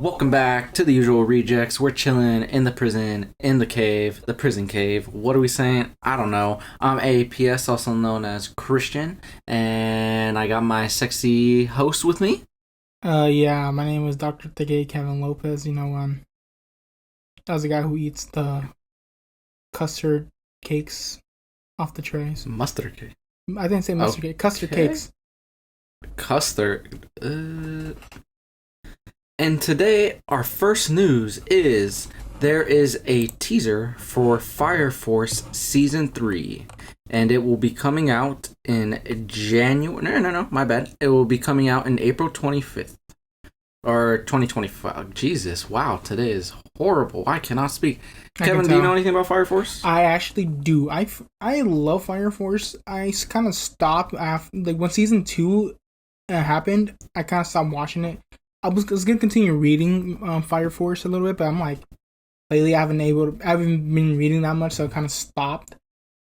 Welcome back to the usual rejects. We're chilling in the prison, in the prison cave. What are we saying? I don't know. I'm APS, also known as Christian, and I got my sexy host with me. Yeah, my name is Dr. Tegay Kevin Lopez. That was the guy who eats the custard cakes off the trays. Mustard cake. I didn't say mustard cake, custard cakes. Custard. And today, our first news is there is a teaser for Fire Force Season 3. And it will be coming out in January. No, my bad. It will be coming out in April 25th. Or 2025. Jesus, wow, today is horrible. I cannot speak. Kevin, do you know anything about Fire Force? I actually do. I love Fire Force. I kind of stopped after, when Season 2 happened. I kind of stopped watching it. I was gonna continue reading Fire Force a little bit, but I'm like, lately I haven't been reading that much, so I kind of stopped.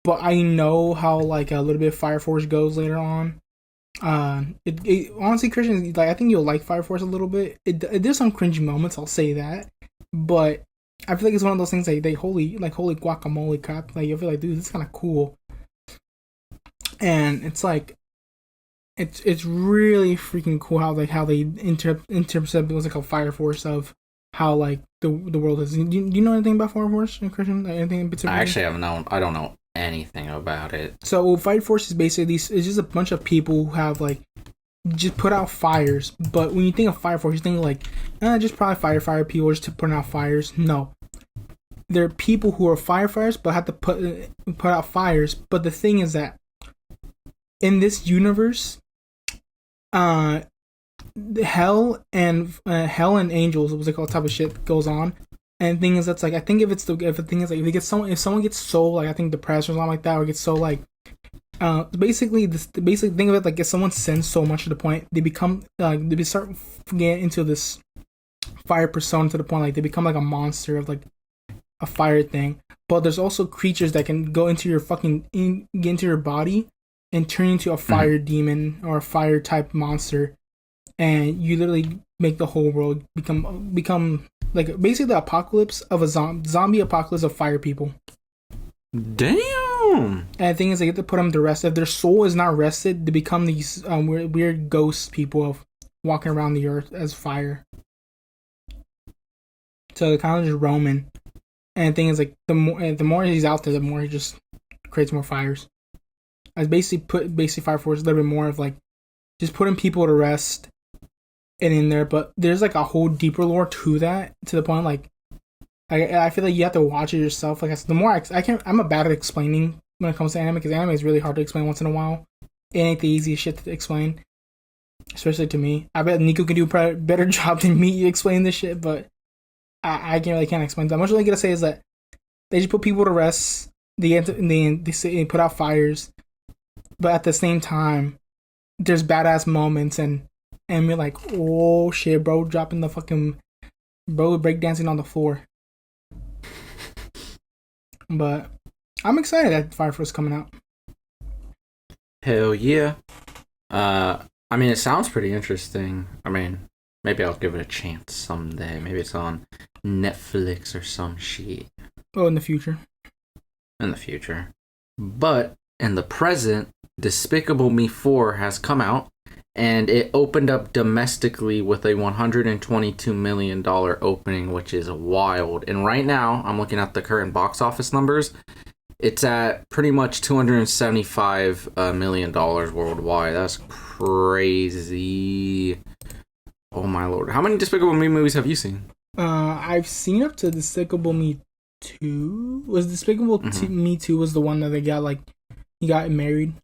But I know how like a little bit of Fire Force goes later on. Honestly, Christian, like I think you'll like Fire Force a little bit. There's some cringy moments, I'll say that, but I feel like it's one of those things like holy guacamole crap. Like I feel like, dude, this is kind of cool, and it's like. It's really freaking cool how they intercept what's it called Fire Force of how like the world is. Do you know anything about Fire Force, Christian? Like, anything in particular? I actually haven't known. I don't know anything about it. So Fire Force is basically it's just a bunch of people who have like just put out fires. But when you think of Fire Force, you think like just probably fire people just to put out fires. No, they're people who are firefighters but have to put out fires. But the thing is that in this universe. Hell and angels, what's it called, type of shit goes on, and the thing is that's like I think if if someone gets so like I think depressed or something like that, or gets so like basically the basic thing of it, like if someone sins so much to the point they become they start getting into this fire persona to the point like they become like a monster of like a fire thing. But there's also creatures that can go into your get into your body and turn into a fire demon or a fire type monster, and you literally make the whole world become like basically the apocalypse of a zombie apocalypse of fire people. Damn. And the thing is, they get to put them to rest. If their soul is not rested, they become these weird ghost people of walking around the earth as fire. So they're kind of just roaming. And the thing is, like the more he's out there, the more he just creates more fires. I basically Fire Force a little bit more of like just putting people to rest and in there, but there's like a whole deeper lore to that, to the point like I feel like you have to watch it yourself. Like the more I'm a bad at explaining when it comes to anime, because anime is really hard to explain once in a while. It ain't the easiest shit to explain, especially to me. I bet Neco can do a better job than me explaining this shit, but I can't explain that much. All I gotta say is that they just put people to rest. They put out fires. But at the same time, there's badass moments and we're like, oh shit, bro, dropping the fucking breakdancing on the floor. But I'm excited that Fire Force is coming out. Hell yeah. I mean, it sounds pretty interesting. I mean, maybe I'll give it a chance someday. Maybe it's on Netflix or some shit. Oh, in the future. But in the present, Despicable Me 4 has come out, and it opened up domestically with a $122 million opening, which is wild. And right now, I'm looking at the current box office numbers. It's at pretty much $275 million worldwide. That's crazy. Oh my lord. How many Despicable Me movies have you seen? I've seen up to Despicable Me 2. Was Despicable Me 2 was the one that they got like he got married?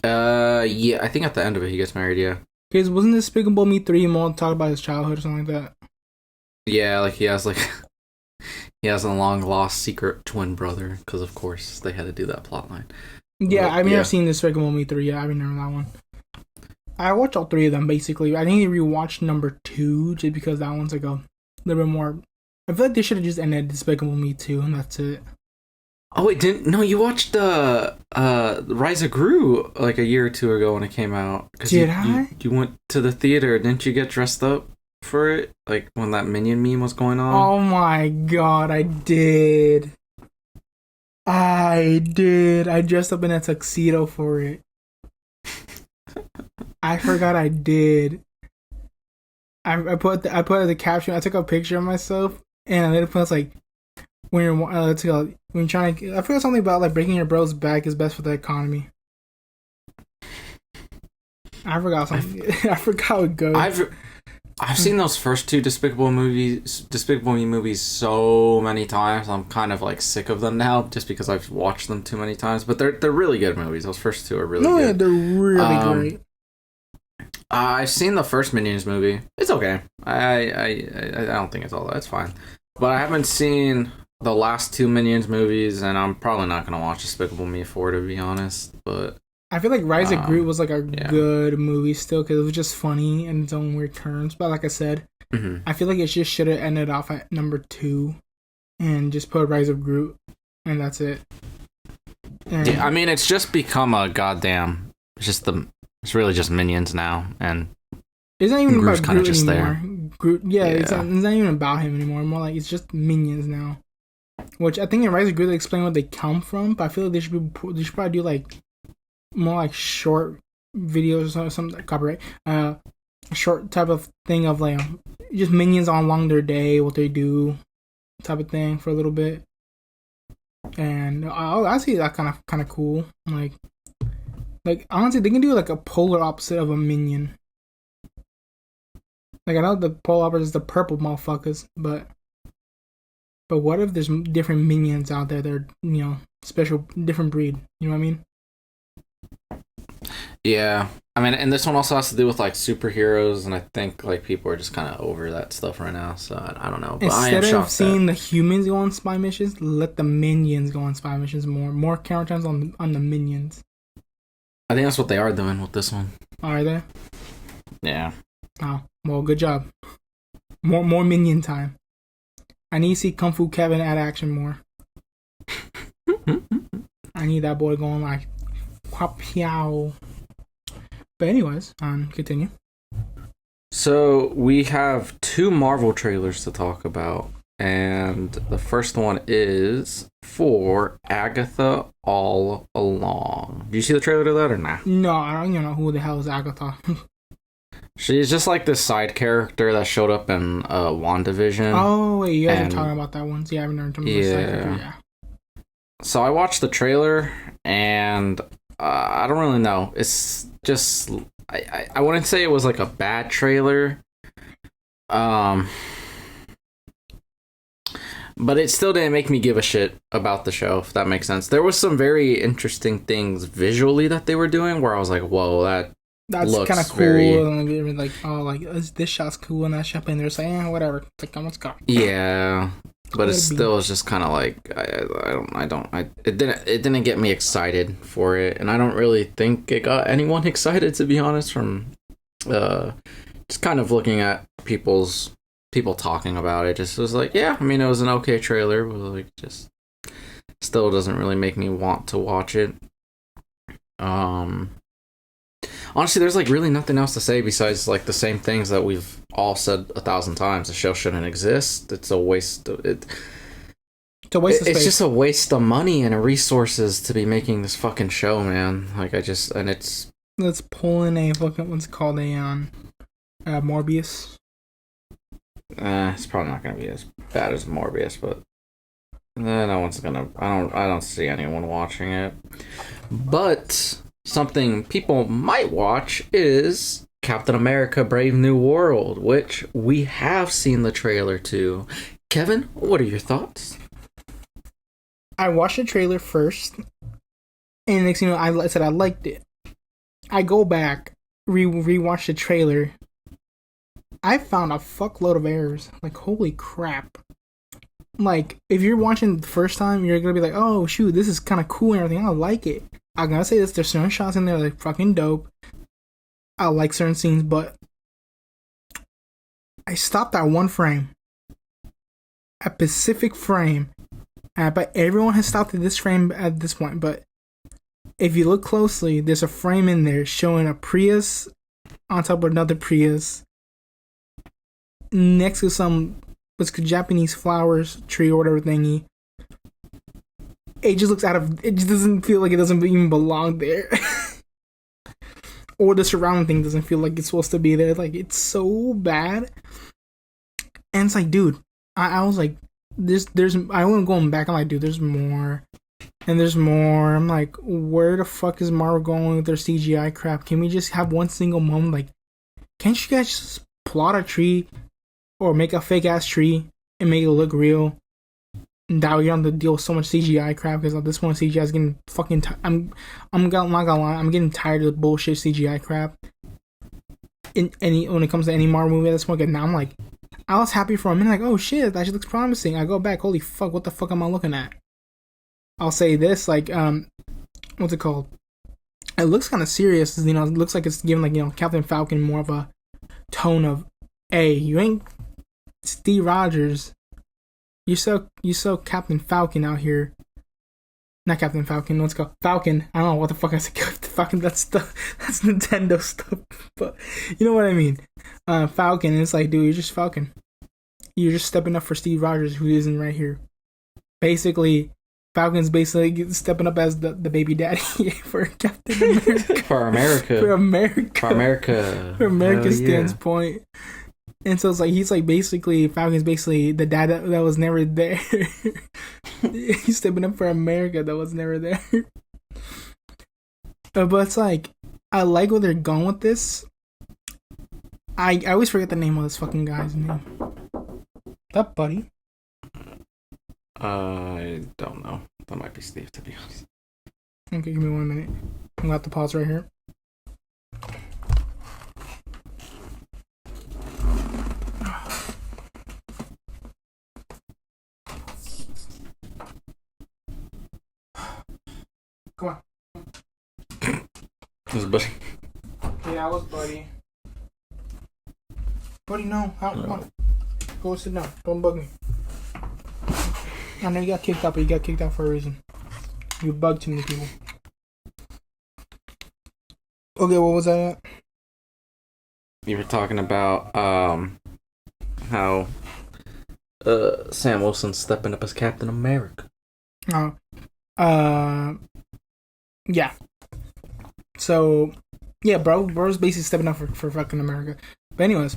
Yeah, I think at the end of it he gets married, yeah. Because wasn't Despicable Me 3 more talk about his childhood or something like that? Yeah, like he has a long lost secret twin brother, because of course they had to do that plot line. Yeah, I've never seen Despicable Me 3, yeah, I remember that one. I watched all three of them basically. I think I rewatched number 2 just because that one's like a little bit more. I feel like they should have just ended Despicable Me 2 and that's it. Oh wait, you watched Rise of Gru like a year or two ago when it came out? Did I? You went to the theater, didn't you get dressed up? for it? Like when that Minion meme was going on? Oh my god, I did. I did. I dressed up in a tuxedo for it. I forgot I did. I put the caption. I took a picture of myself, and I later put like when you're when you're trying to. I forgot something about like breaking your bro's back is best for the economy. I forgot something. I forgot how it goes. I've seen those first two Despicable Me movies so many times. I'm kind of like sick of them now, just because I've watched them too many times. But they're really good movies. Those first two are really good. Yeah, they're really great. I've seen the first Minions movie. It's okay. I don't think it's all that. It's fine. But I haven't seen the last two Minions movies, and I'm probably not gonna watch Despicable Me 4 to be honest. But I feel like Rise of Groot was like a good movie still, because it was just funny in its own weird terms. But like I said, I feel like it just should have ended off at number 2 and just put Rise of Groot, and that's it. And yeah, I mean, it's just become a goddamn. It's really just Minions now, and it's not even Groot's about Groot just anymore. there. Groot, it's not even about him anymore. More like it's just Minions now. Which I think in Rise of Groot they explain where they come from, but I feel like they should probably do like more like short videos or something, copyright, a short type of thing of like just Minions on along their day, what they do, type of thing for a little bit. And I see that kind of cool. Like honestly, they can do like a polar opposite of a Minion. Like I know the polar opposite is the purple motherfuckers, but what if there's different Minions out there? They're special, different breed. You know what I mean? Yeah, I mean, and this one also has to do with like superheroes, and I think like people are just kind of over that stuff right now. So I don't know. But Instead of seeing the humans go on spy missions, let the Minions go on spy missions more. More camera times on the Minions. I think that's what they are doing with this one. Are they? Yeah. Oh, well, good job. More Minion time. I need to see Kung Fu Kevin at action more. I need that boy going like Quapiao. But anyways, continue. So we have 2 Marvel trailers to talk about, and the first one is for Agatha All Along. Do you see the trailer to that or not? No, I don't even know who the hell is Agatha. She's just like this side character that showed up in WandaVision. Oh, wait, you guys are talking about that one. Yeah, I've never talking about the side character. Yeah. So I watched the trailer, and I don't really know. It's just I wouldn't say it was like a bad trailer. But it still didn't make me give a shit about the show, if that makes sense. There was some very interesting things visually that they were doing where I was like, whoa, that's kind of cool. And like, oh, like this shot's cool and that shot, and they're saying, whatever. It's like, let's go. Yeah, but it still is just kind of like it didn't get me excited for it, and I don't really think it got anyone excited, to be honest. From just kind of looking at people talking about it, just was like, yeah, I mean, it was an okay trailer, but like just still doesn't really make me want to watch it. Honestly, there's like really nothing else to say besides like the same things that we've all said 1,000 times. The show shouldn't exist. It's a waste of it. It's a waste of space. It's just a waste of money and resources to be making this fucking show, man. Like it's let's pull in a fucking what's it called, Morbius. It's probably not gonna be as bad as Morbius, but no one's gonna. I don't see anyone watching it. But something people might watch is Captain America: Brave New World, which we have seen the trailer to. Kevin, what are your thoughts? I watched the trailer first, and next thing you know, I said I liked it. I go back, rewatch the trailer. I found a fuckload of errors. Like, holy crap. Like, if you're watching the first time, you're gonna be like, oh, shoot, this is kind of cool and everything. I like it. I'm gonna say this, there's certain shots in there like fucking dope. I like certain scenes, but I stopped at one frame. A specific frame. But everyone has stopped at this frame at this point. But if you look closely, there's a frame in there showing a Prius on top of another Prius. next to some Japanese flowers tree or whatever thingy. It just looks it just doesn't feel like it doesn't even belong there. Or the surrounding thing doesn't feel like it's supposed to be there. Like, it's so bad. And it's like, dude, I was like, I wasn't going back. I'm like, dude, there's more. And there's more. I'm like, where the fuck is Marvel going with their CGI crap? Can we just have one single moment? Like, can't you guys just plot a tree or make a fake ass tree and make it look real? Now you don't have to deal with so much CGI crap because at this point CGI is getting fucking. I'm not gonna lie. I'm getting tired of the bullshit CGI crap. When it comes to any Marvel movie at this point, now I'm like, I was happy for a minute, like, oh shit, that shit looks promising. I go back, holy fuck, what the fuck am I looking at? I'll say this, like, what's it called? It looks kind of serious, it looks like it's giving, like, Captain Falcon more of a tone of, hey, you ain't Steve Rogers. You so Captain Falcon out here. Not Captain Falcon, what's it called? Falcon. I don't know what the fuck I said. Captain Falcon, that's Nintendo stuff. But you know what I mean. Falcon, and it's like, dude, you're just Falcon. You're just stepping up for Steve Rogers, who isn't right here. Basically, Falcon's basically stepping up as the baby daddy for Captain America. For America. For America. For America. For America's standpoint. And so it's like, Falcon's basically the dad that was never there. He's stepping up for America that was never there. But it's like, I like where they're going with this. I always forget the name of this fucking guy's name. That buddy? I don't know. That might be Steve, to be honest. Okay, give me 1 minute. I'm gonna have to pause right here. Come on. This is Buddy. Yeah, I was Buddy. Buddy, no. Come on. Go sit down. Don't bug me. I know you got kicked out, but you got kicked out for a reason. You bugged too many people. Okay, what was that at? You were talking about how Sam Wilson's stepping up as Captain America. Yeah. So, yeah, bro's basically stepping up for fucking America. But anyways,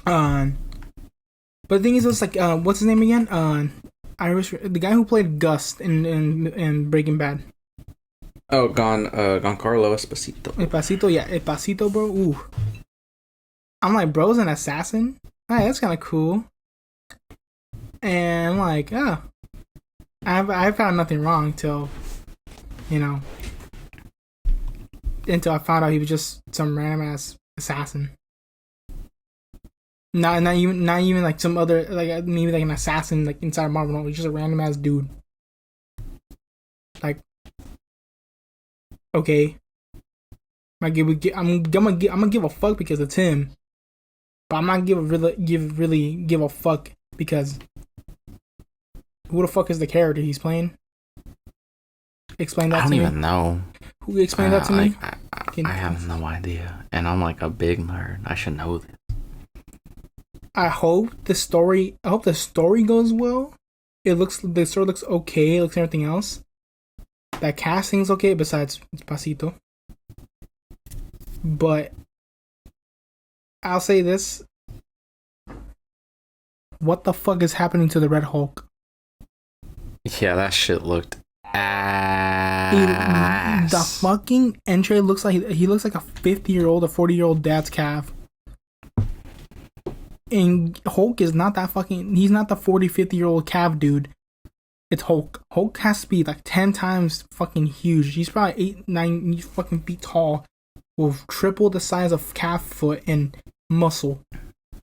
but the thing is, it's like, what's his name again? The guy who played Gus in Breaking Bad. Oh, Giancarlo Esposito. Esposito, bro. Ooh. I'm like, bro's an assassin? Alright, that's kind of cool. And I'm like, I found nothing wrong until I found out he was just some random ass assassin. Not even like some other, like maybe like an assassin like inside Marvel. No, he's just a random ass dude. Like, okay, I'm gonna give a fuck because it's him, but I'm not really give a fuck because who the fuck is the character he's playing? Explain that to me. I don't even know. Who explained that to me? I have no idea, and I'm like a big nerd. I should know this. I hope the story goes well. The story looks okay. It looks everything else. That casting's okay besides Pasito. But I'll say this. What the fuck is happening to the Red Hulk? Yeah, that shit looked ass. The fucking entry looks like he looks like a 50-year-old, a 40-year-old dad's calf. And Hulk is not that fucking. He's not the 40, 50-year-old calf dude. It's Hulk. Hulk has to be like 10 times fucking huge. He's probably 8, 9 fucking feet tall, with triple the size of calf foot and muscle.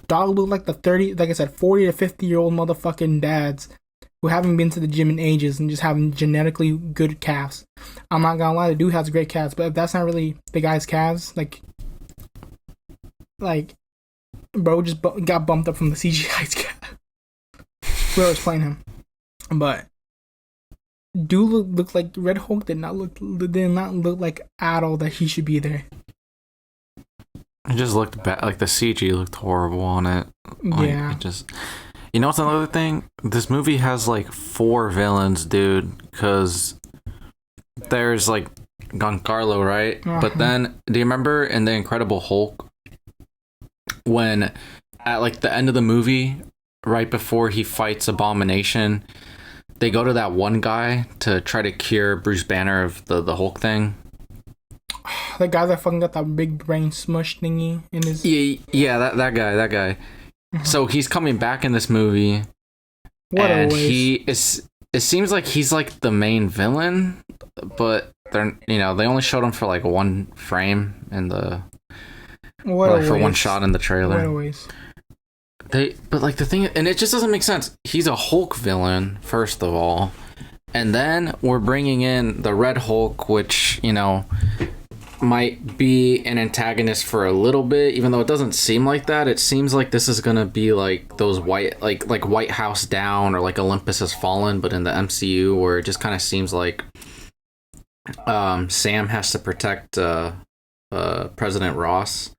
Dog look like the 30, like I said, 40 to 50-year-old motherfucking dads who haven't been to the gym in ages and just having genetically good calves. I'm not gonna lie, the dude has great calves, but if that's not really the guy's calves, like bro just got bumped up from the CGI calf. Whoever's playing him, but dude look like Red Hulk did not look like at all that he should be there. It just looked bad. Like the CG looked horrible on it. Like, Yeah. it just. You know what's another thing? This movie has like 4 villains, dude. Because there's like Giancarlo, right? But then, do you remember in the Incredible Hulk when at like the end of the movie, right before he fights Abomination, they go to that one guy to try to cure Bruce Banner of the Hulk thing? The guy that fucking got that big brain smush thingy in his. Yeah, that guy. So he's coming back in this movie, What and a waste. he is. It seems like he's like the main villain, but they're they only showed him for like one frame in the for one shot in the trailer. What a waste. But like the thing, and it just doesn't make sense. He's a Hulk villain first of all, and then we're bringing in the Red Hulk, which might be an antagonist for a little bit, even though it doesn't seem like that. It seems like this is gonna be like those like White House Down or like Olympus Has Fallen, but in the MCU, where it just kind of seems like Sam has to protect President Ross.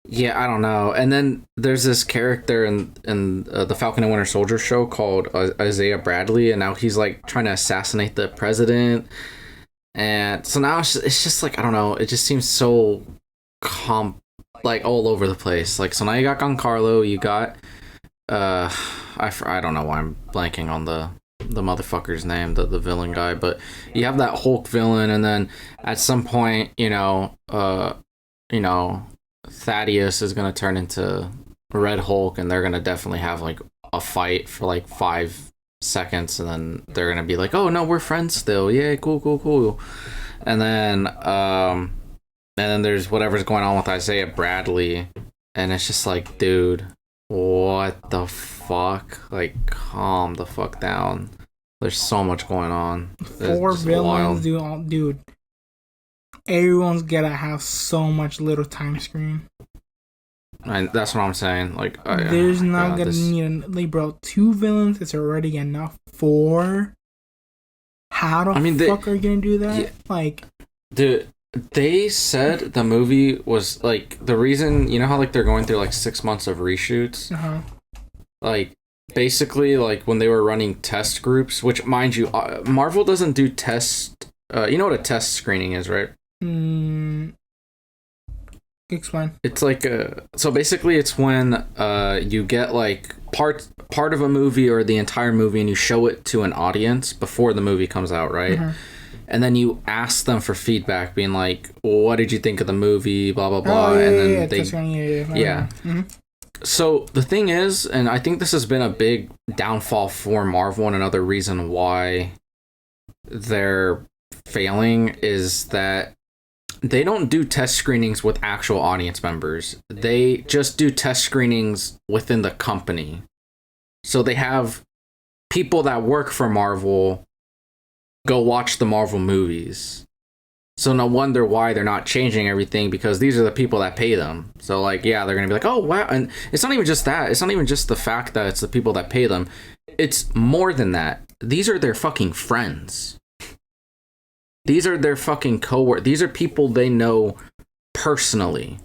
Yeah, I don't know. And then there's this character in the Falcon and Winter Soldier show called Isaiah Bradley, and now he's like trying to assassinate the president. And so now it's just like, I don't know. It just seems so like all over the place. Like, so now you got Giancarlo, you got I don't know why I'm blanking on the motherfucker's name, the villain guy, but you have that Hulk villain, and then at some point, Thaddeus is gonna turn into Red Hulk, and they're gonna definitely have like a fight for like 5 seconds, and then they're gonna be like, "Oh no, we're friends still. Yeah, cool." And then there's whatever's going on with Isaiah Bradley, and it's just like, dude, what the fuck? Like, calm the fuck down. There's so much going on. 4 villains, dude. Everyone's gotta have so much little time screen. And that's what I'm saying. Like, there's not gonna need like, bro, 2 villains is already enough. 4. How the fuck are you gonna do that? Yeah, like, dude, they said the movie was like the reason. You know how like they're going through like 6 months of reshoots. Like, basically, like when they were running test groups, which, mind you, Marvel doesn't do test. You know what a test screening is, right? Explain. It's like so basically it's when you get like part of a movie or the entire movie, and you show it to an audience before the movie comes out, right? And then you ask them for feedback, being like, well, what did you think of the movie, blah blah blah. And then so the thing is, and I think this has been a big downfall for Marvel, and another reason why they're failing is that they don't do test screenings with actual audience members. They just do test screenings within the company. So they have people that work for Marvel go watch the Marvel movies. So no wonder why they're not changing everything, because these are the people that pay them. So like, yeah, they're going to be like, oh, wow. And it's not even just that. It's not even just the fact that it's the people that pay them. It's more than that. These are their fucking friends. These are their fucking coworkers. These are people they know personally.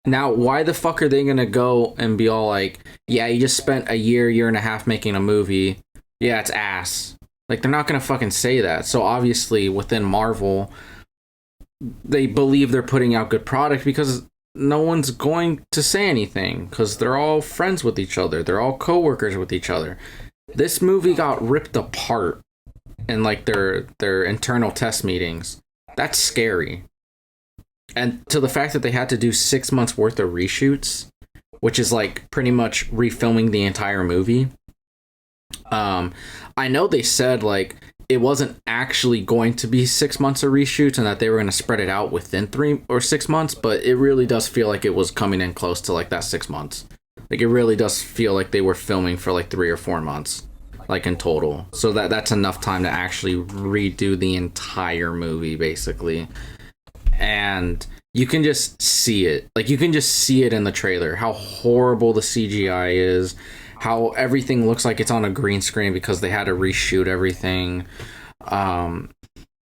Now, why the fuck are they gonna go and be all like, yeah, you just spent a year and a half making a movie. Yeah, it's ass. Like, they're not gonna fucking say that. So obviously, within Marvel, they believe they're putting out good product because no one's going to say anything, because they're all friends with each other. They're all coworkers with each other. This movie got ripped apart in like their internal test meetings. That's scary. And to the fact that they had to do 6 months worth of reshoots, which is like pretty much refilming the entire movie. I know they said like it wasn't actually going to be 6 months of reshoots, and that they were going to spread it out within 3 or 6 months, but it really does feel like it was coming in close to like that 6 months. Like, it really does feel like they were filming for like 3 or 4 months. Like, in total. So that's enough time to actually redo the entire movie, basically. And you can just see it. Like, you can just see it in the trailer. How horrible the CGI is. How everything looks like it's on a green screen because they had to reshoot everything.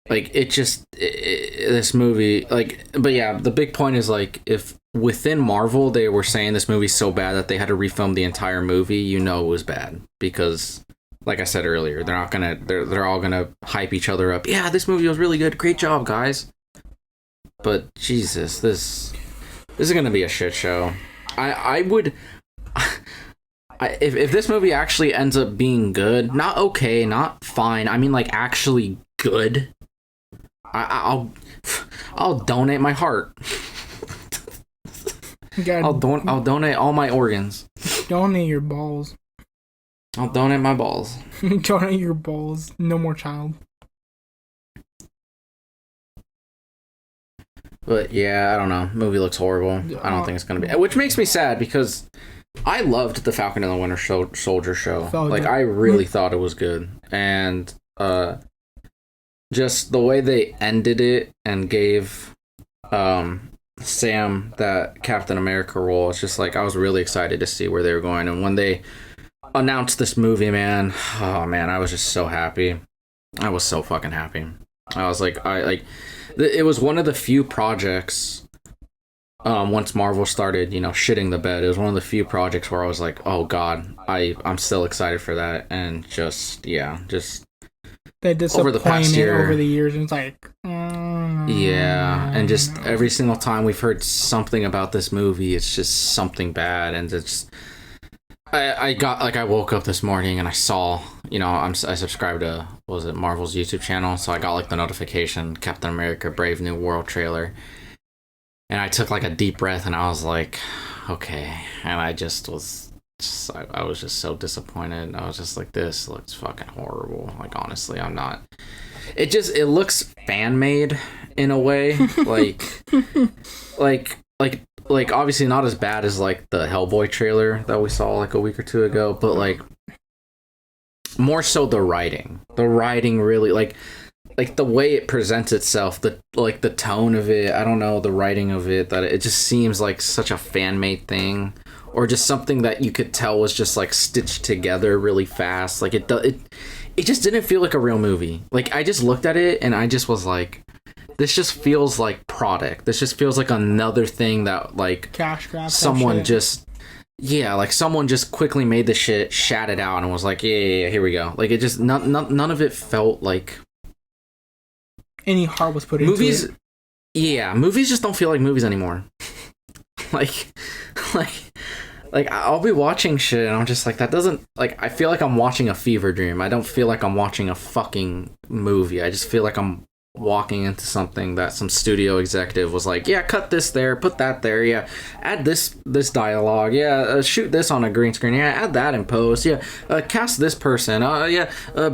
like it just this movie, like, but yeah, the big point is like if within Marvel they were saying this movie's so bad that they had to refilm the entire movie, you know it was bad because like I said earlier, they're all gonna hype each other up. Yeah, this movie was really good. Great job, guys. But Jesus, this is gonna be a shit show. I would if this movie actually ends up being good, not okay, not fine. I mean like actually good. I'll donate my heart. I'll donate all my organs. Donate your balls. I'll donate my balls. Donate your balls. No more child. But yeah, I don't know. Movie looks horrible. I don't think it's gonna be. Which makes me sad because I loved the Falcon and the Winter Soldier show. Like I really thought it was good, and just the way they ended it and gave Sam that Captain America role, it's just like I was really excited to see where they were going. And when they announced this movie, man, oh man, I was just so happy. I was so fucking happy. I was like, it was one of the few projects once Marvel started, shitting the bed. It was one of the few projects where I was like, oh god, I'm still excited for that. And just the disappointment over the past year, over the years, and it's like, yeah, and just every single time we've heard something about this movie, it's just something bad, and it's. I woke up this morning and I saw, I subscribed to, Marvel's YouTube channel, so I got like the notification, Captain America Brave New World trailer, and I took like a deep breath and I was like, okay, and I was just so disappointed. I was just like, this looks fucking horrible. Like, honestly, I'm not. It looks fan made in a way, like obviously not as bad as like the Hellboy trailer that we saw like a week or two ago, but like more so the writing really like the way it presents itself, the tone of it, I don't know, the writing of it, that it just seems like such a fan made thing, or just something that you could tell was just like stitched together really fast. Like it just didn't feel like a real movie. Like I just looked at it and I just was like, this just feels like product. This just feels like another thing that like cash grab. Someone just quickly made the shit, shat it out, and was like, yeah, here we go. Like it just none of it felt like any heart was put into it. Yeah, movies just don't feel like movies anymore. like I'll be watching shit and I'm just like, that doesn't, like, I feel like I'm watching a fever dream. I don't feel like I'm watching a fucking movie. I just feel like I'm walking into something that some studio executive was like, yeah, cut this there, put that there, yeah, add this dialogue, yeah, shoot this on a green screen, yeah, add that in post, yeah, cast this person,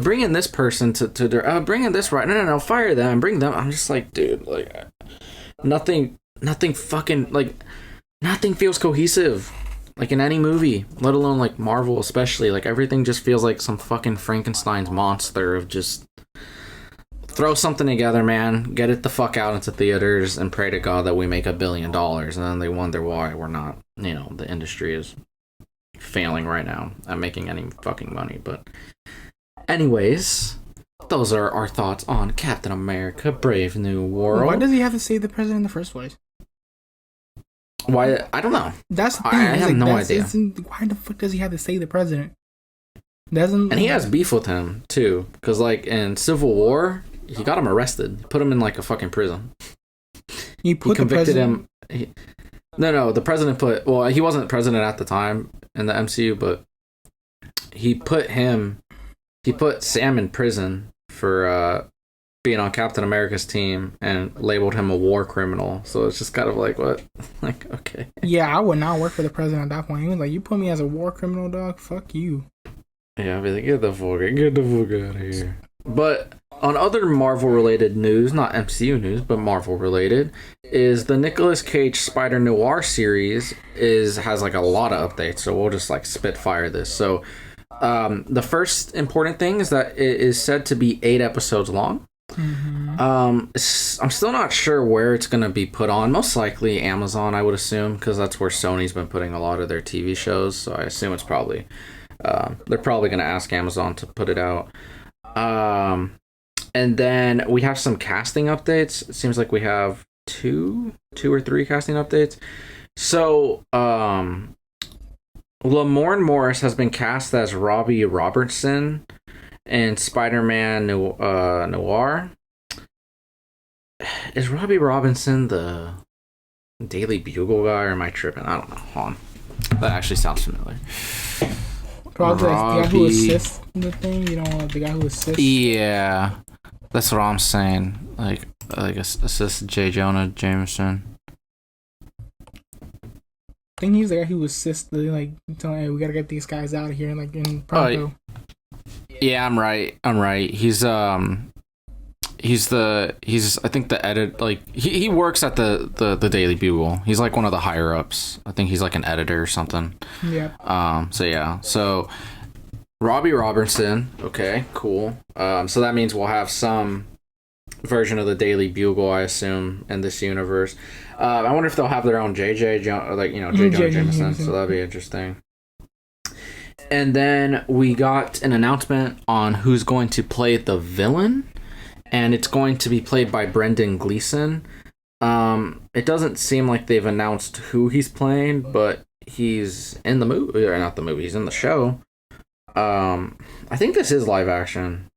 bring in this person to bring in this, right, no, fire them, bring them. I'm just like, dude, like, nothing fucking, like, nothing feels cohesive, like, in any movie, let alone like Marvel especially. Like, everything just feels like some fucking Frankenstein's monster of just throw something together, man, get it the fuck out into theaters, and pray to God that we make $1 billion. And then they wonder why we're not, the industry is failing right now at making any fucking money. But anyways, those are our thoughts on Captain America Brave New World. Why does he have to save the president in the first place? Why? I don't know. That's the thing. I have no idea. Why the fuck does he have to save the president? And he has beef with him too, because like in Civil War, he got him arrested, put him in like a fucking prison. He convicted him. No, the president he wasn't president at the time in the MCU, but he put Sam in prison for being on Captain America's team and labeled him a war criminal. So it's just kind of like, what? Like, okay. Yeah, I would not work for the president at that point. He was like, you put me as a war criminal, dog? Fuck you. Yeah, I'd be like, get the fuck out of here. But on other Marvel-related news, not MCU news, but Marvel-related, is the Nicolas Cage Spider Noir series has like a lot of updates, so we'll just like spitfire this. So the first important thing is that it is said to be 8 episodes long. Mm-hmm. I'm still not sure where it's going to be put on. Most likely Amazon, I would assume, because that's where Sony's been putting a lot of their TV shows, so I assume it's probably... they're probably going to ask Amazon to put it out. And then we have some casting updates. It seems like we have two or three casting updates. So, Lamorne Morris has been cast as Robbie Robertson in Spider-Man Noir. Is Robbie Robinson the Daily Bugle guy, or am I tripping? I don't know. Hold on. That actually sounds familiar. Probably the guy who assists the thing. You know, the guy who assists. Yeah, that's what I'm saying. Like assist J. Jonah Jameson. I think he's the guy who assists. Like, telling, hey, we gotta get these guys out of here, like in pronto. Yeah, I'm right. He's I think the edit, like he works at the Daily Bugle. He's like one of the higher ups. I think he's like an editor or something. Yeah. So Robbie Robertson. Okay, cool. So that means we'll have some version of the Daily Bugle, I assume, in this universe. I wonder if they'll have their own J. Jonah Jameson. So that'd be interesting. And then we got an announcement on who's going to play the villain. And it's going to be played by Brendan Gleeson. It doesn't seem like they've announced who he's playing, but he's in the movie, or not the movie, he's in the show. I think this is live action.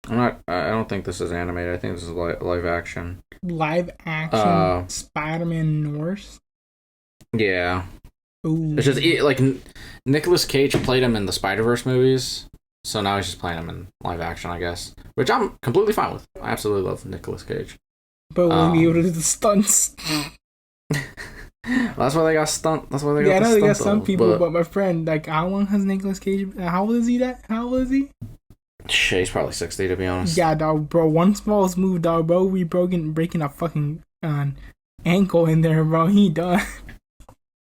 I don't think this is animated. I think this is live action. Live action Spider-Man Norse? Yeah. Ooh. It's just like Nicolas Cage played him in the Spider-Verse movies. So now he's just playing him in live action, I guess. Which I'm completely fine with. I absolutely love Nicolas Cage. But will he be able to do the stunts? That's why they got stunt. That's why they got. Yeah, I know they got some people, but my friend, like, how long has Nicolas Cage? How old is he? Shit, he's probably 60, to be honest. Yeah, dog, bro. One small move, dog, bro. We breaking a fucking ankle in there, bro. He done.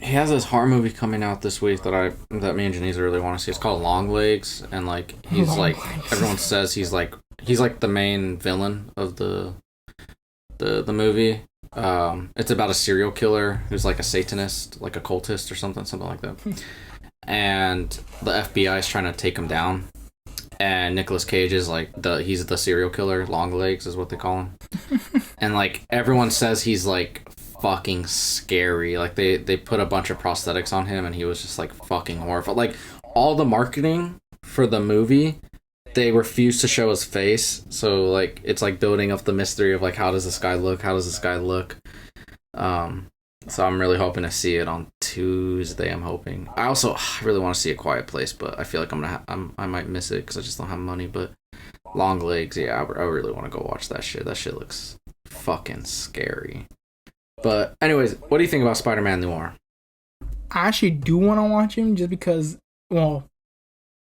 He has this horror movie coming out this week that me and Janice really want to see. It's called Long Legs, and like he's Long like Legs. Everyone says he's like the main villain of the movie. It's about a serial killer who's like a Satanist, like a cultist or something like that. And the FBI is trying to take him down. And Nicolas Cage is like he's the serial killer. Long Legs is what they call him. And like everyone says he's like fucking scary. Like they put a bunch of prosthetics on him and he was just like fucking horrified. Like all the marketing for the movie, they refused to show his face. So like it's like building up the mystery of like how does this guy look? So I'm really hoping to see it on Tuesday. I'm hoping. I really want to see A Quiet Place, but I feel like I might miss it because I just don't have money. But Long Legs, yeah, I really want to go watch that shit. That shit looks fucking scary. But anyways, what do you think about Spider-Man Noir? I actually do want to watch him just because, well,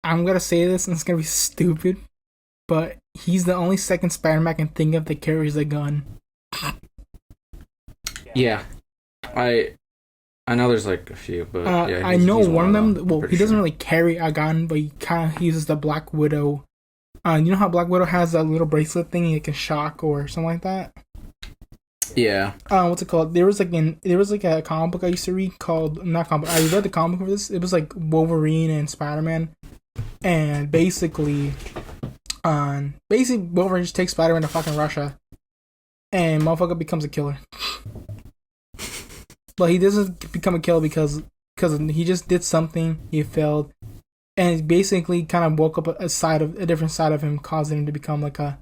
I'm going to say this and it's going to be stupid, but he's the only second Spider-Man I can think of that carries a gun. Yeah. I know there's like a few, but yeah. I know one of them, well, he doesn't sure. really carry a gun, but he kind of uses the Black Widow. You know how Black Widow has that little bracelet thing it can shock or something like that? Yeah. What's it called? There was like a comic book I used to read called, not comic book, I read the comic book for this. It was like Wolverine and Spider-Man, and basically Wolverine just takes Spider-Man to fucking Russia, and motherfucker becomes a killer. But he doesn't become a killer because he just did something, he failed, and it basically kind of woke up a different side of him, causing him to become like a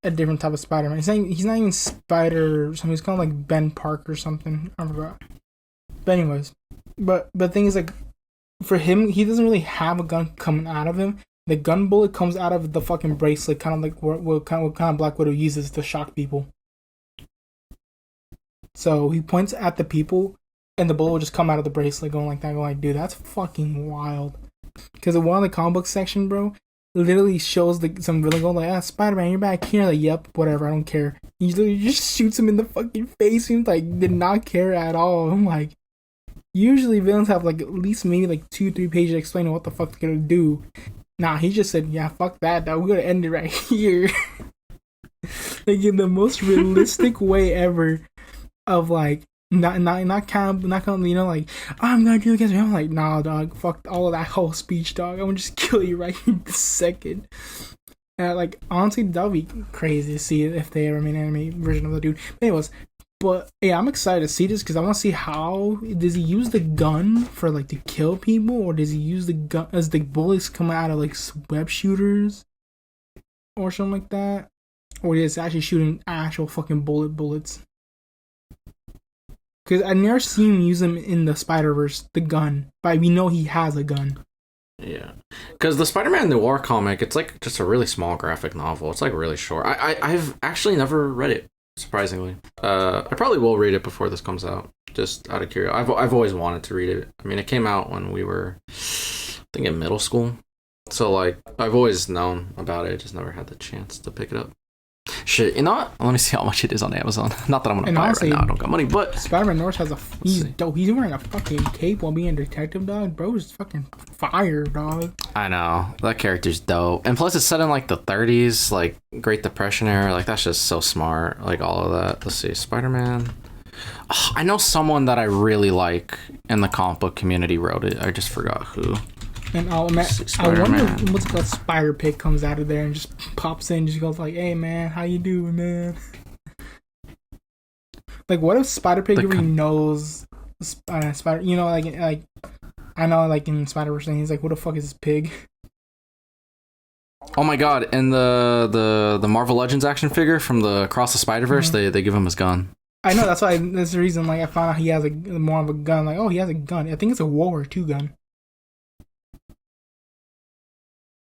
different type of Spider-Man. He's not even Spider something. He's kind of like Ben Parker or something. I forgot. But anyways, but the thing is, like, for him, he doesn't really have a gun coming out of him. The gun bullet comes out of the fucking bracelet, kind of like what kind of Black Widow uses to shock people. So he points at the people, and the bullet will just come out of the bracelet, going like that. Going like, dude, that's fucking wild. Because in one of the comic book section, bro, literally shows some really going like, Spider-Man, you're back here. Like, yep, whatever, I don't care. He literally just shoots him in the fucking face. He like did not care at all. I'm like, usually villains have like at least maybe like 2-3 pages explaining what the fuck they're gonna do. Nah, he just said, yeah, fuck that, dog. We're gonna end it right here. Like in the most realistic way ever. Of like not kind of you know, like, oh, I'm gonna do it against me. I'm like, nah, dog, fuck all of that whole speech, dog. I'm gonna just kill you right in this second. Like, honestly, that would be crazy to see if they ever made an anime version of the dude. Anyways, but yeah, I'm excited to see this because I want to see how does he use the gun for like to kill people, or does he use the gun as the bullets coming out of like web shooters or something like that, or is actually shooting actual fucking bullets? Because I never seen him use them in the Spider-Verse, the gun, but we know he has a gun. Yeah, because the Spider-Man Noir comic, it's like just a really small graphic novel. It's like really short. I've actually never read it, surprisingly. I probably will read it before this comes out, just out of curiosity. I've always wanted to read it. I mean, it came out when we were, I think, in middle school. So like, I've always known about it. Just never had the chance to pick it up. Shit, you know what? Let me see how much it is on Amazon. Not that I'm gonna buy it right now. I don't got money, but Spider-Man North has he's dope. He's wearing a fucking cape while being a detective, dog. Bro is fucking fire, dog. I know that character's dope, and plus it's set in like the 30s, like Great Depression era. Like that's just so smart. Like all of that. Let's see, Spider-Man. Oh, I know someone that I really like in the comic book community wrote it. I just forgot who. And I wonder what's called Spider Pig comes out of there and just pops in, just goes like, "Hey man, how you doing, man?" Like, what if Spider Pig really knows Spider? You know, like I know, like in Spider-Verse, he's like, "What the fuck is this pig?" Oh my god! In the Marvel Legends action figure from the Across the Spider-Verse, they give him his gun. I know that's the reason. Like I found out he has more of a gun. Like, oh, he has a gun. I think it's a World War II gun.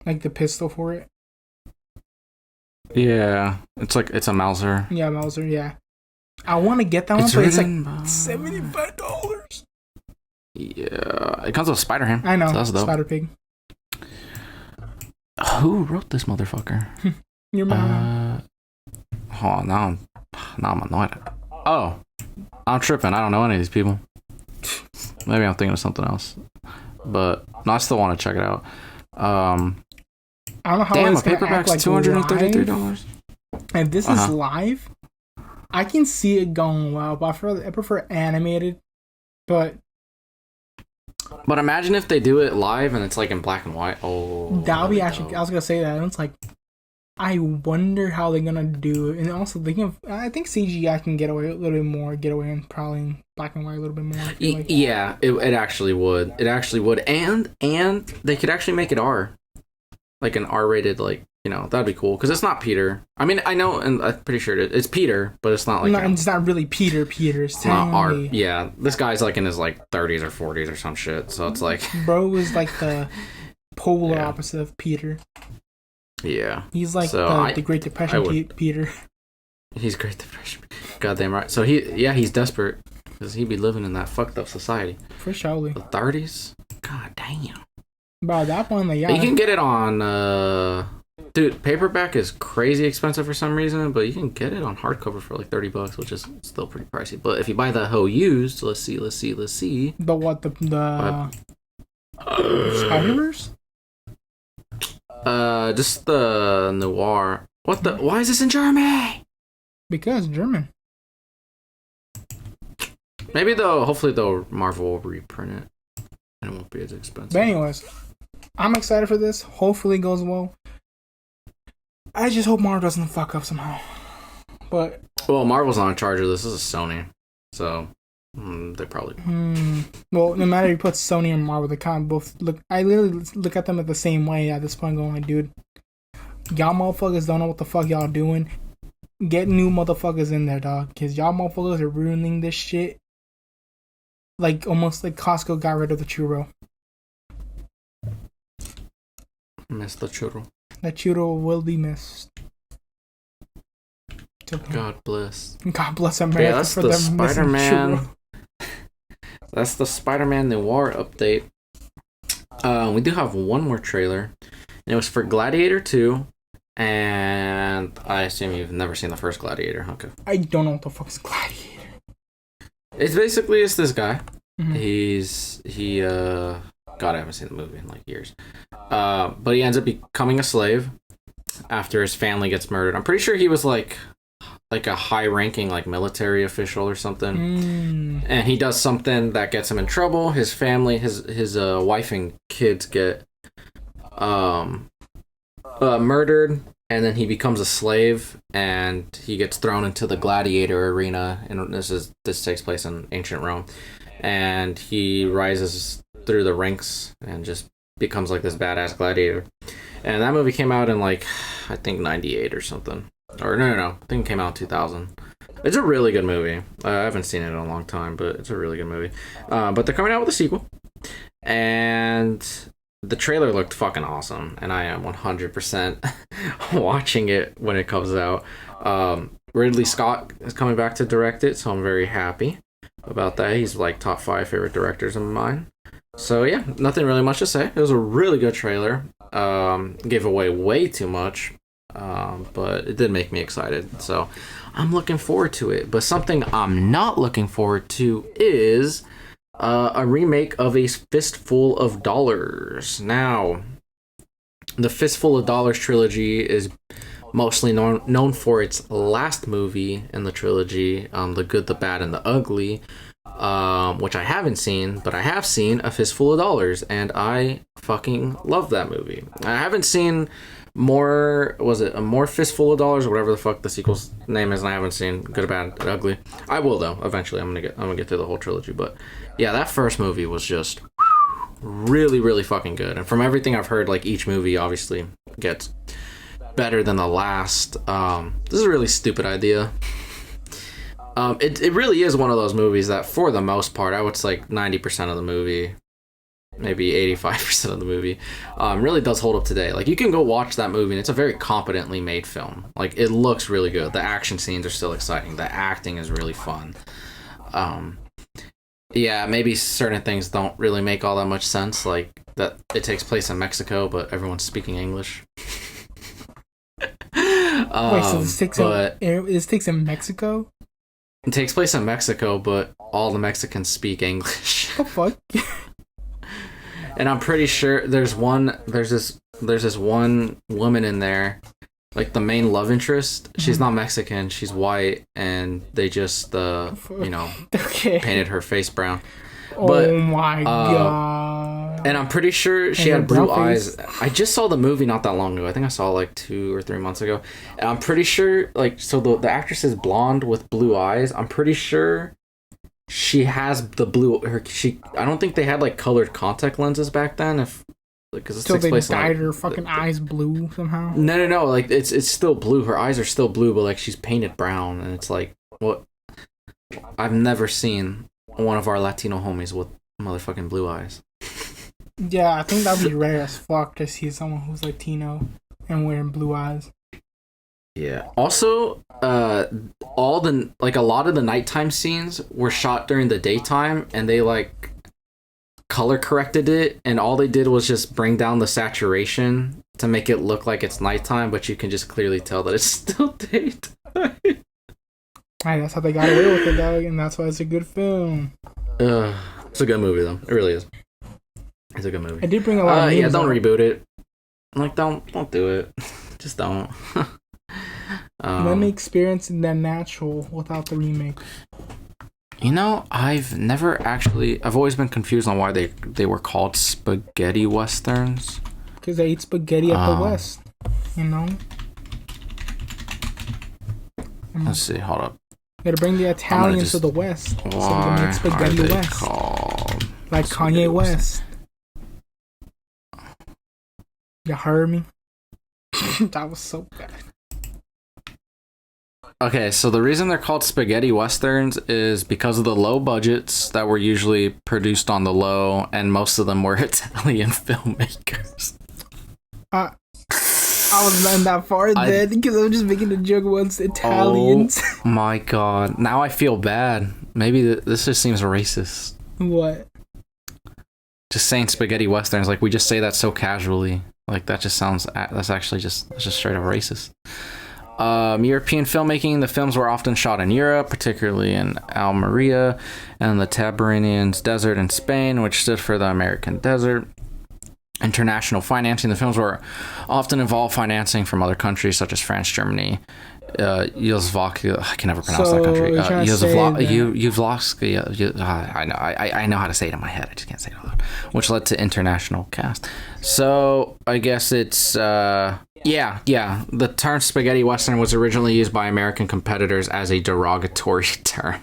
Like the pistol for it. Yeah, it's a Mauser. Yeah, Mauser. Yeah, I want to get that one, but it's like $75. Yeah, it comes with Spider-Ham. I know. So that's dope. Spider Pig. Who wrote this motherfucker? Your mom. Oh, now I'm annoyed. Oh, I'm tripping. I don't know any of these people. Maybe I'm thinking of something else. But no, I still want to check it out. I don't know how damn, it's a paperback's like $233. If this is live, I can see it going well, but I prefer animated. But imagine if they do it live and it's like in black and white. Oh, that would be actually. I was gonna say that. And it's like, I wonder how they're gonna do it. And also, I think CGI can get away and probably in black and white a little bit more. Like. Yeah, it actually would. It actually would, and they could actually make it R, like an R-rated, like, you know, that'd be cool because it's not Peter. I mean, I know, and I'm pretty sure it's Peter, but it's not like it's not really Peter. It's not R. Yeah, this guy's like in his like 30s or 40s or some shit. So it's like bro is like the polar opposite of Peter. Yeah, he's like the Great Depression Peter. He's Great Depression. Goddamn right. So he's desperate because he'd be living in that fucked up society. For sure. The 30s. God damn. Bro, that one, like, yeah. You can get it on, dude, paperback is crazy expensive for some reason, but you can get it on hardcover for like $30, which is still pretty pricey. But if you buy the whole used, let's see. The what? The Spider-Verse? Just the Noir. What the? Why is this in Germany? Because German. Maybe hopefully Marvel will reprint it and it won't be as expensive. But anyways, I'm excited for this. Hopefully it goes well. I just hope Marvel doesn't fuck up somehow. But Marvel's not in charge of this. This is Sony, so they probably. Well, no matter if you put Sony and Marvel, they kind of both look. I literally look at them at the same way at this point, going like, dude, y'all motherfuckers don't know what the fuck y'all doing. Get new motherfuckers in there, dog, because y'all motherfuckers are ruining this shit. Like almost like Costco got rid of the churro. Miss the churro. The churro will be missed. God bless. God bless America that's for the them Spider-Man. That's the Spider-Man Noir update. We do have one more trailer, and it was for Gladiator 2. And I assume you've never seen the first Gladiator, huh? I don't know what the fuck is Gladiator. It's this guy. Mm-hmm. God, I haven't seen the movie in like years. But he ends up becoming a slave after his family gets murdered. I'm pretty sure he was like a high-ranking like military official or something. And he does something that gets him in trouble. His family, his wife and kids get murdered, and then he becomes a slave, and he gets thrown into the Gladiator arena, and this takes place in ancient Rome, and he rises through the ranks and just becomes like this badass gladiator. And that movie came out in like, I think 98 or something, or no, I think it came out in 2000. It's a really good movie. I haven't seen it in a long time, but it's a really good movie. But they're coming out with a sequel, and the trailer looked fucking awesome, and I am 100% watching it when it comes out. Ridley Scott is coming back to direct it, so I'm very happy about that. He's like top 5 favorite directors of mine. So yeah, nothing really much to say. It was a really good trailer. Gave away way too much, but it did make me excited. So I'm looking forward to it. But something I'm not looking forward to is a remake of A Fistful of Dollars. Now, the Fistful of Dollars trilogy is mostly known for its last movie in the trilogy, The Good, the Bad, and the Ugly, which I haven't seen, but I have seen A Fistful of Dollars, and I fucking love that movie. I haven't seen more Fistful of Dollars, or whatever the fuck the sequel's name is, and I haven't seen Good, Bad, and Ugly. I will though, eventually. I'm gonna get through the whole trilogy, but yeah, that first movie was just really, really fucking good. And from everything I've heard, like, each movie obviously gets better than the last. This is a really stupid idea. It really is one of those movies that, for the most part, I would say like 90% of the movie, maybe 85% of the movie, really does hold up today. Like, you can go watch that movie, and it's a very competently made film. Like, it looks really good. The action scenes are still exciting. The acting is really fun. Yeah, maybe certain things don't really make all that much sense, like that it takes place in Mexico, but everyone's speaking English. Wait, so this takes in Mexico? It takes place in Mexico, but all the Mexicans speak English. What the fuck? And I'm pretty sure there's this one woman in there, like the main love interest. She's not Mexican, she's white, and they just painted her face brown. Oh my god. And I'm pretty sure she had blue eyes. I just saw the movie not that long ago. I think I saw it like 2 or 3 months ago. And I'm pretty sure, like, so the actress is blonde with blue eyes. I'm pretty sure she has the blue. I don't think they had like colored contact lenses back then. Because so they dyed her fucking eyes blue somehow. No. Like, it's still blue. Her eyes are still blue, but like she's painted brown, and it's like, what? I've never seen one of our Latino homies with motherfucking blue eyes. Yeah, I think that'd be rare as fuck to see someone who's Latino and wearing blue eyes. Yeah. Also, a lot of the nighttime scenes were shot during the daytime, and they like color corrected it, and all they did was just bring down the saturation to make it look like it's nighttime, but you can just clearly tell that it's still daytime. Hey, that's how they got away with it, dog, and that's why it's a good film. It's a good movie, though. It really is. It's a good movie. I did bring a lot of news. Don't reboot it. Like, don't do it. Just don't. Let me experience the natural without the remake. You know, I've always been confused on why they were called spaghetti westerns. Because they eat spaghetti at the West, you know? Let's see, hold up. You gotta bring the Italians to the West. So we can make spaghetti West. Like Kanye West. You heard me? That was so bad. Okay, so the reason they're called spaghetti westerns is because of the low budgets that were usually produced on the low, and most of them were Italian filmmakers. I was not that far then because I was just making a joke once Italians. Oh my god. Now I feel bad. Maybe this just seems racist. What? Just saying spaghetti westerns, like, we just say that so casually. Like, that just sounds, that's just straight up racist. European filmmaking, the films were often shot in Europe, particularly in Almeria and the Tabarinians Desert in Spain, which stood for the American Desert. International financing, the films were often involved financing from other countries such as France, Germany, Yugoslavia. I can never pronounce that country. Yugoslavia. I know how to say it in my head. I just can't say it out loud. Which led to international cast. So I guess it's Yeah. The term spaghetti western was originally used by American competitors as a derogatory term,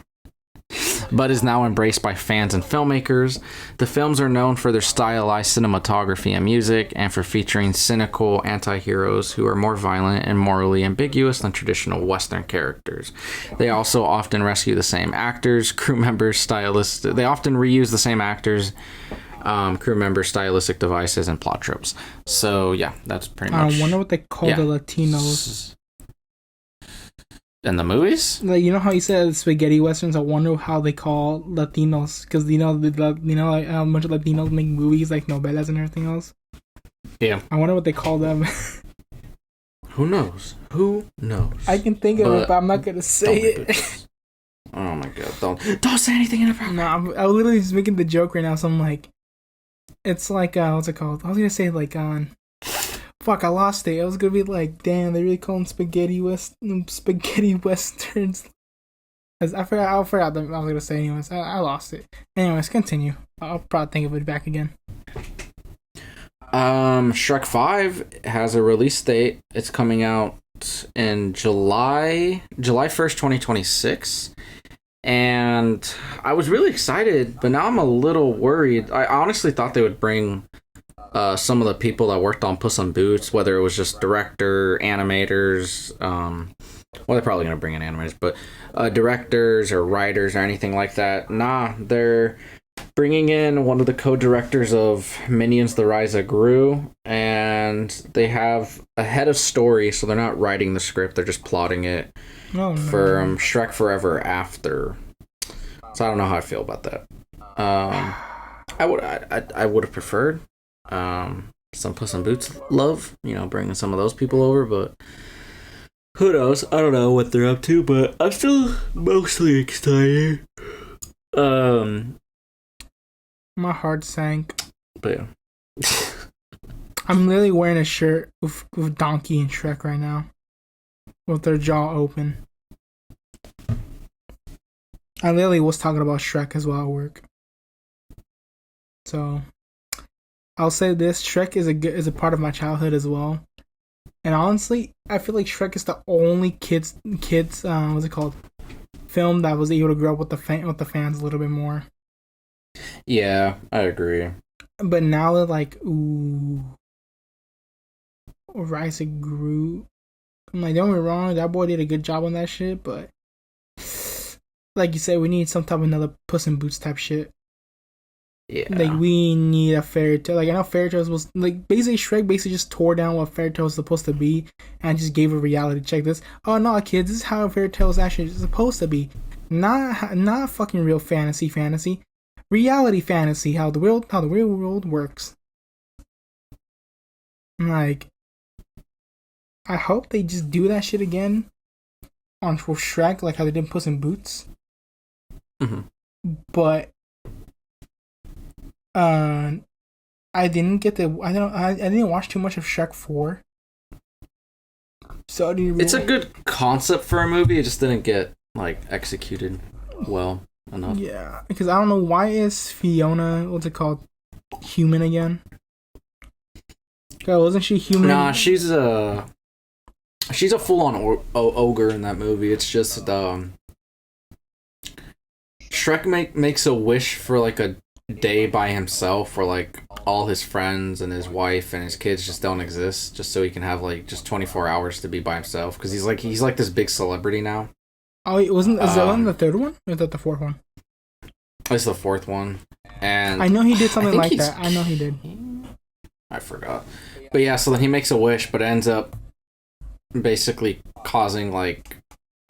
but is now embraced by fans and filmmakers. The films are known for their stylized cinematography and music, and for featuring cynical anti-heroes who are more violent and morally ambiguous than traditional Western characters. They also often rescue the same actors, crew members, stylists. They often reuse the same actors, crew members, stylistic devices, and plot tropes. So yeah, that's pretty much. I wonder what they call the Latinos in the movies. Like, you know how you said spaghetti westerns? I wonder how they call Latinos, because like a bunch of Latinos make movies like novelas and everything else. Yeah, I wonder what they call them. Who knows? I can think of it, but I'm not gonna say it. Oh my god! Don't say anything inappropriate. No, I'm literally just making the joke right now. So I'm like, it's like what's it called? I was gonna say like fuck, I lost it. I was gonna be like, damn, they really call them spaghetti westerns. I forgot what I was gonna say. Anyways, I lost it. Anyways, continue. I'll probably think of it back again. Shrek 5 has a release date. It's coming out in July 1st, 2026. And I was really excited, but now I'm a little worried. I honestly thought they would bring some of the people that worked on Puss in Boots, whether it was just director, animators, well, they're probably going to bring in animators, but directors or writers or anything like that. Nah, they're bringing in one of the co-directors of Minions: The Rise of Gru, and they have a head of story, so they're not writing the script, they're just plotting it for Shrek Forever After. So I don't know how I feel about that. I would have preferred some Puss in Boots love, bringing some of those people over, but who knows? I don't know what they're up to, but I'm still mostly excited. My heart sank. But yeah. I'm literally wearing a shirt with Donkey and Shrek right now, with their jaw open. I literally was talking about Shrek as well at work. So I'll say this: Shrek is a part of my childhood as well. And honestly, I feel like Shrek is the only kids what's it called, film that was able to grow up with the fans a little bit more. Yeah, I agree. But now they're like, ooh, Rise of Gru. I'm like, don't get me wrong, that boy did a good job on that shit, but like you said, we need some type of another Puss in Boots type shit. Yeah. Like, we need a fairy tale. Like, I know fairy tales was, like, basically Shrek just tore down what fairy tale was supposed to be and just gave a reality check. This, oh no, kids, this is how a fairy tale is actually supposed to be. Not fucking real fantasy. Reality fantasy, how the real world works. Like, I hope they just do that shit again for Shrek, like how they did Puss in Boots. Mm-hmm. But I didn't watch too much of Shrek 4. So it's a good concept for a movie. It just didn't get like executed well enough. Yeah, because I don't know, why is Fiona, what's it called, human again? Wasn't she human? Nah, she's a full-on ogre in that movie. It's just Shrek makes a wish for like a day by himself, where like all his friends and his wife and his kids just don't exist, just so he can have like just 24 hours to be by himself, because he's like this big celebrity now. Oh, is that one the third one, or is that the fourth one? It's the fourth one, and I know he did something like that. I know he did. I forgot, but yeah. So then he makes a wish, but ends up basically causing like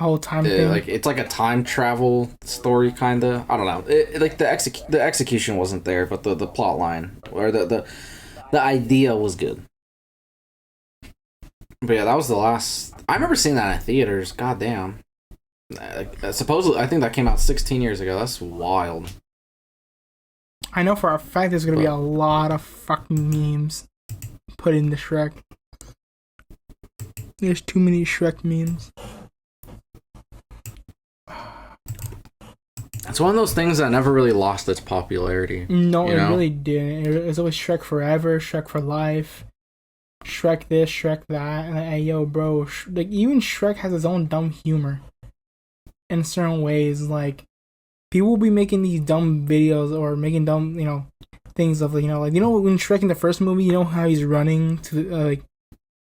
a whole time thing. Like, it's like a time travel story, kind of. I don't know. Like the execution wasn't there, but the plot line or the idea was good. But yeah, that was the last. I remember seeing that in theaters. God damn. Supposedly, I think that came out 16 years ago. That's wild. I know for a fact there's gonna be a lot of fucking memes put into Shrek. There's too many Shrek memes. It's one of those things that never really lost its popularity. No, it really didn't. It was always Shrek Forever, Shrek for Life. Shrek this, Shrek that, and like, hey, yo, bro, like even Shrek has his own dumb humor in certain ways. Like people will be making these dumb videos or making dumb, things of like when Shrek in the first movie, you know how he's running to like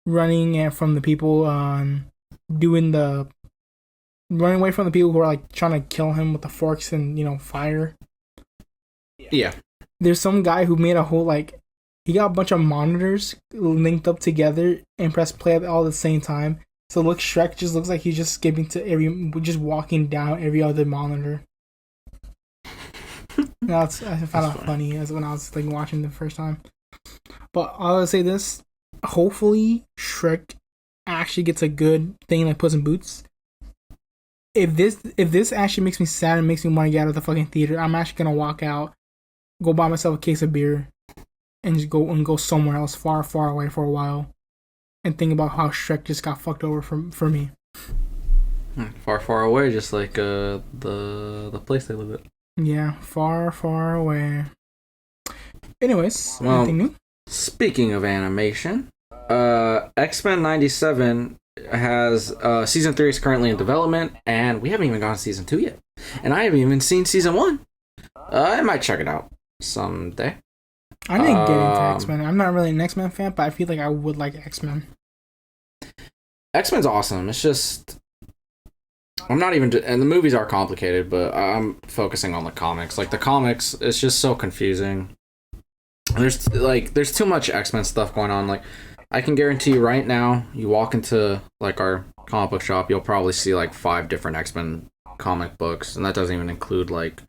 running and from the people, doing the running away from the people who are like trying to kill him with the forks and fire. Yeah. There's some guy who made a whole like he got a bunch of monitors linked up together and pressed play at all at the same time. So look, Shrek just looks like he's just skipping to just walking down every other monitor. I found it funny as when I was like watching the first time. But I'll say this: hopefully, Shrek actually gets a good thing like Puss in Boots. If this actually makes me sad and makes me want to get out of the fucking theater, I'm actually gonna walk out, go buy myself a case of beer, and just go somewhere else, far, far away for a while, and think about how Shrek just got fucked over for me. Far, far away, just like the place they live at. Yeah, far, far away. Anyways, anything new? Speaking of animation, X-Men 97 has season 3 is currently in development, and we haven't even gone to season 2 yet. And I haven't even seen season 1. I might check it out someday. I didn't get into X-Men. I'm not really an X-Men fan, but I feel like I would like X-Men. X-Men's awesome. It's just I'm not even, and the movies are complicated, but I'm focusing on the comics. Like the comics, it's just so confusing. There's too much X-Men stuff going on. Like I can guarantee you right now, you walk into like our comic book shop, you'll probably see like 5 different X-Men comic books, and that doesn't even include like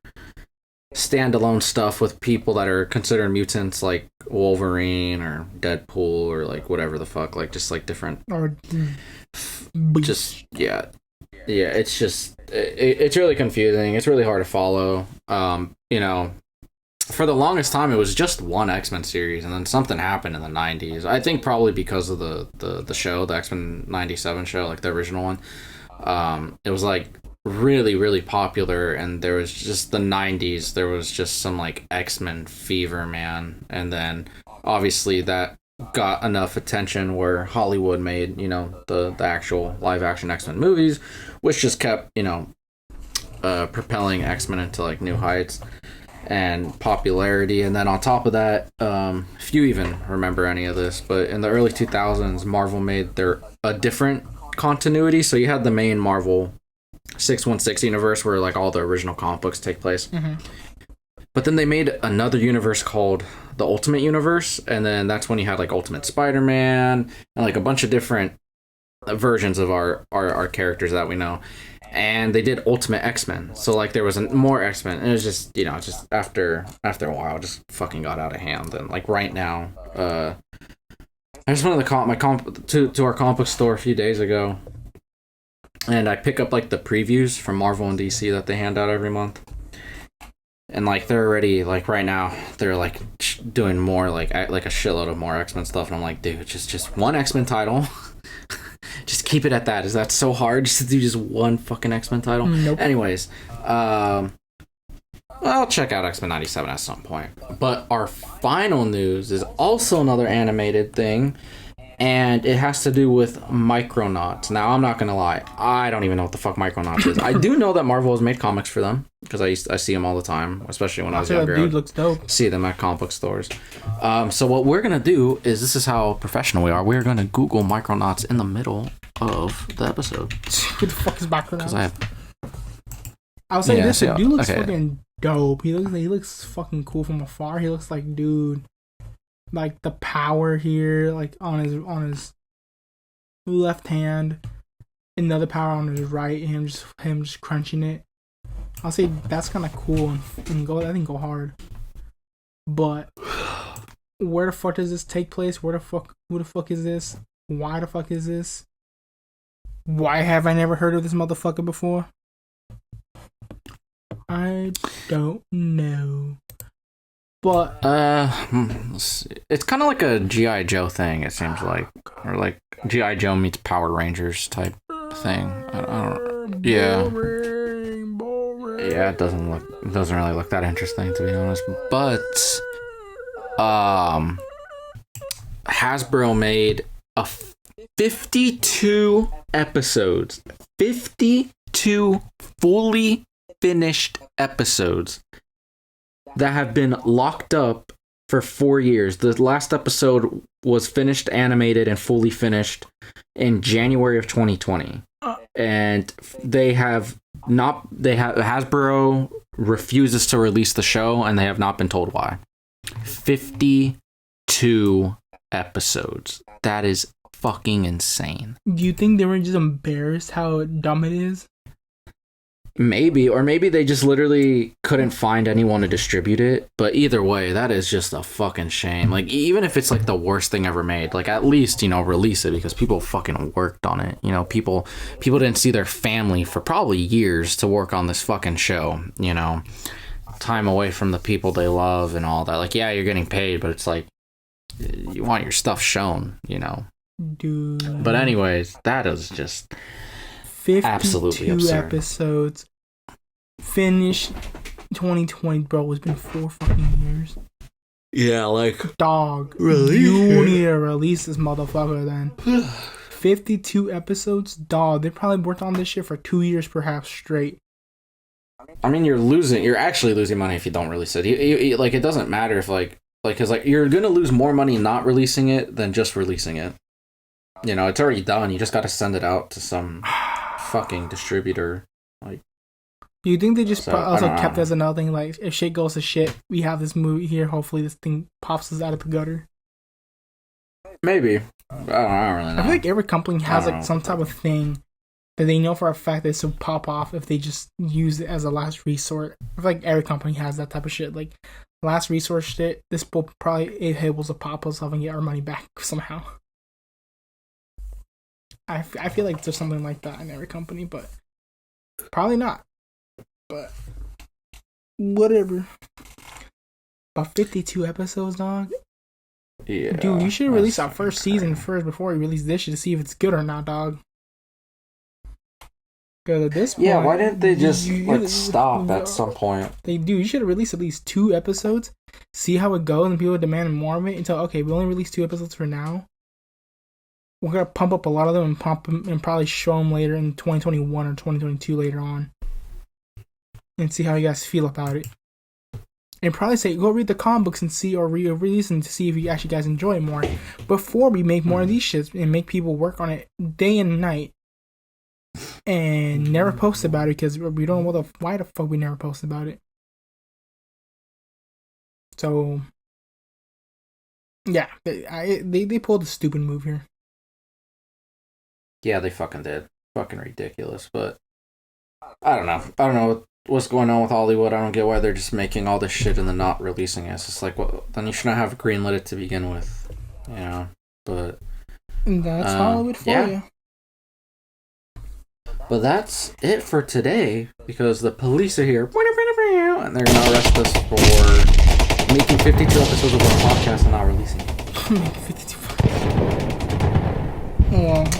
standalone stuff with people that are considered mutants, like Wolverine or Deadpool or like whatever the fuck, like just like different. Or just yeah. It's just it's really confusing. It's really hard to follow. For the longest time, it was just one X-Men series, and then something happened in the 90s. I think probably because of the show, the X-Men 97 show, like the original one. It was like really, really popular, and there was just the 90s. There was just some like X-Men fever, man. And then obviously that got enough attention where Hollywood made, the actual live action X-Men movies, which just kept, propelling X-Men into like new heights and popularity. And then on top of that, if you even remember any of this, but in the early 2000s, Marvel made a different continuity. So you had the main Marvel 616 universe where like all the original comic books take place. Mm-hmm. But then they made another universe called the Ultimate Universe, and then that's when you had like Ultimate Spider-Man and like a bunch of different versions of our characters that we know. And they did Ultimate X-Men, so like there was more X-Men, and it was just just after a while, it just fucking got out of hand. And like right now, I just went to our comic book store a few days ago, and I pick up like the previews from Marvel and DC that they hand out every month. And like they're already like right now they're like doing more like a shitload of more X-Men stuff, and I'm like, dude, just one X-Men title. Just keep it at that. Is that so hard just to do just one fucking X-Men title? Nope. Anyways, I'll check out X-Men 97 at some point. But our final news is also another animated thing, and it has to do with Micronauts. Now, I'm not gonna lie, I don't even know what the fuck Micronauts is. I do know that Marvel has made comics for them, because I see them all the time, especially when I was younger. Dude looks dope. See them at comic book stores. So what we're gonna do is, this is how professional we are. We're gonna Google Micronauts in the middle of the episode. Who the fuck is Micronauts? I was saying this dude looks fucking dope. He looks fucking cool from afar. He looks like, dude, like the power here, like on his left hand, another power on his right, and him just crunching it. I'll say that's kind of cool and go hard. But where the fuck does this take place? Who the fuck is this? Why the fuck is this? Why have I never heard of this motherfucker before? I don't know. But it's kind of like a G.I. Joe thing, it seems like, or like G.I. Joe meets Power Rangers type thing. I don't. Yeah. Yeah, it doesn't really look that interesting, to be honest. But Hasbro made 52 episodes. 52 fully finished episodes that have been locked up for 4 years. The last episode was finished, animated, and fully finished in January of 2020. And Hasbro refuses to release the show, and they have not been told why. 52 episodes. That is fucking insane. Do you think they were just embarrassed how dumb it is? Maybe, or maybe they just literally couldn't find anyone to distribute it. But either way, that is just a fucking shame. Like, even if it's like the worst thing ever made, like at least, release it, because people fucking worked on it. People didn't see their family for probably years to work on this fucking show. Time away from the people they love and all that. Like, yeah, you're getting paid, but it's like you want your stuff shown. Dude. But anyways, that is just 52 absolutely absurd. Episodes. Finished 2020, bro. It's been 4 fucking years. Yeah, like... Dog. Really? You need to release this motherfucker then. 52 episodes? Dog. They probably worked on this shit for 2 years perhaps straight. I mean, you're actually losing money if you don't release it. It doesn't matter if, because you're gonna lose more money not releasing it than just releasing it. It's already done. You just gotta send it out to some fucking distributor. Do you think they just also kept as another thing, like, if shit goes to shit, we have this movie here, hopefully this thing pops us out of the gutter? Maybe. I don't really know. I feel like every company has some type of thing that they know for a fact this will pop off if they just use it as a last resort. I feel like every company has that type of shit. Like, last resource shit, this will probably able to pop us off and get our money back somehow. I feel like there's something like that in every company, but probably not. But whatever. But 52 episodes, dog. Yeah. Dude, you should release our first season first before you release this shit to see if it's good or not, dog. Because at this point, yeah, why didn't they just stop at some point? They do. You should have released at least 2 episodes, see how it goes, and people demand more of it until, okay, we only released 2 episodes for now. We're gonna pump up a lot of them and probably show them later in 2021 or 2022 later on, and see how you guys feel about it. And probably say, go read the comic books and see, or re-release them to see if you actually guys enjoy it more before we make more of these shits and make people work on it day and night and never post about it because we don't know why the fuck we never post about it. So yeah, they pulled a stupid move here. Yeah, they fucking did. Fucking ridiculous, but I don't know what's going on with Hollywood. I don't get why they're just making all this shit and then not releasing it. It's just like, well, then you shouldn't have greenlit it to begin with, but that's Hollywood for you. But that's it for today, because the police are here and they're gonna arrest us for making 52 episodes of our podcast and not releasing it. 52.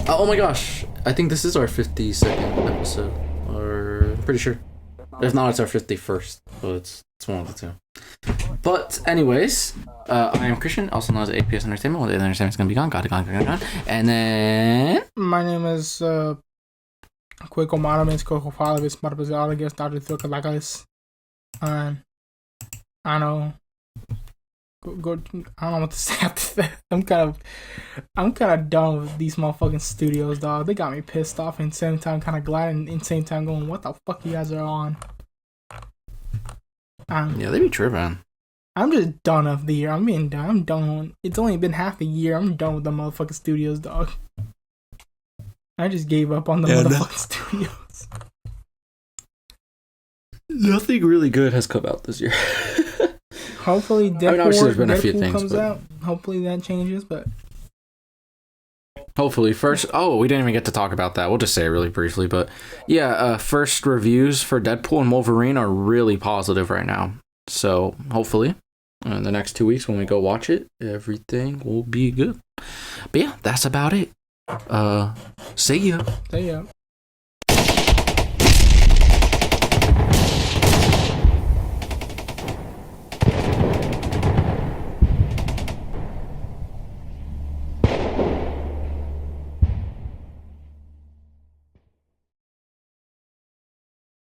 Oh my gosh, I think this is our 52nd episode, or I'm pretty sure. If not, it's our 51st, so it's one of the two. But anyways, I am Christian, also known as APS Entertainment. One day the entertainment's gonna be gone. And then my name is Cueco Maravis, Coco Palavis, Marapazalagas, Dr. Thucalagas. I don't know. Go, I don't know what to say after that. I'm kind of done with these motherfucking studios, dog. They got me pissed off and same time kind of glad and same time going, what the fuck you guys are on? Yeah, they be tripping. I'm just done of the year. I'm being done. I'm done. It's only been half a year. I'm done with the motherfucking studios, dog. I just gave up on the motherfucking studios. Nothing really good has come out this year. Hopefully, Deadpool comes but out. Hopefully that changes, but hopefully first. Oh, we didn't even get to talk about that. We'll just say it really briefly, but yeah, first reviews for Deadpool and Wolverine are really positive right now. So hopefully, in the next 2 weeks when we go watch it, everything will be good. But yeah, that's about it. See ya. See ya.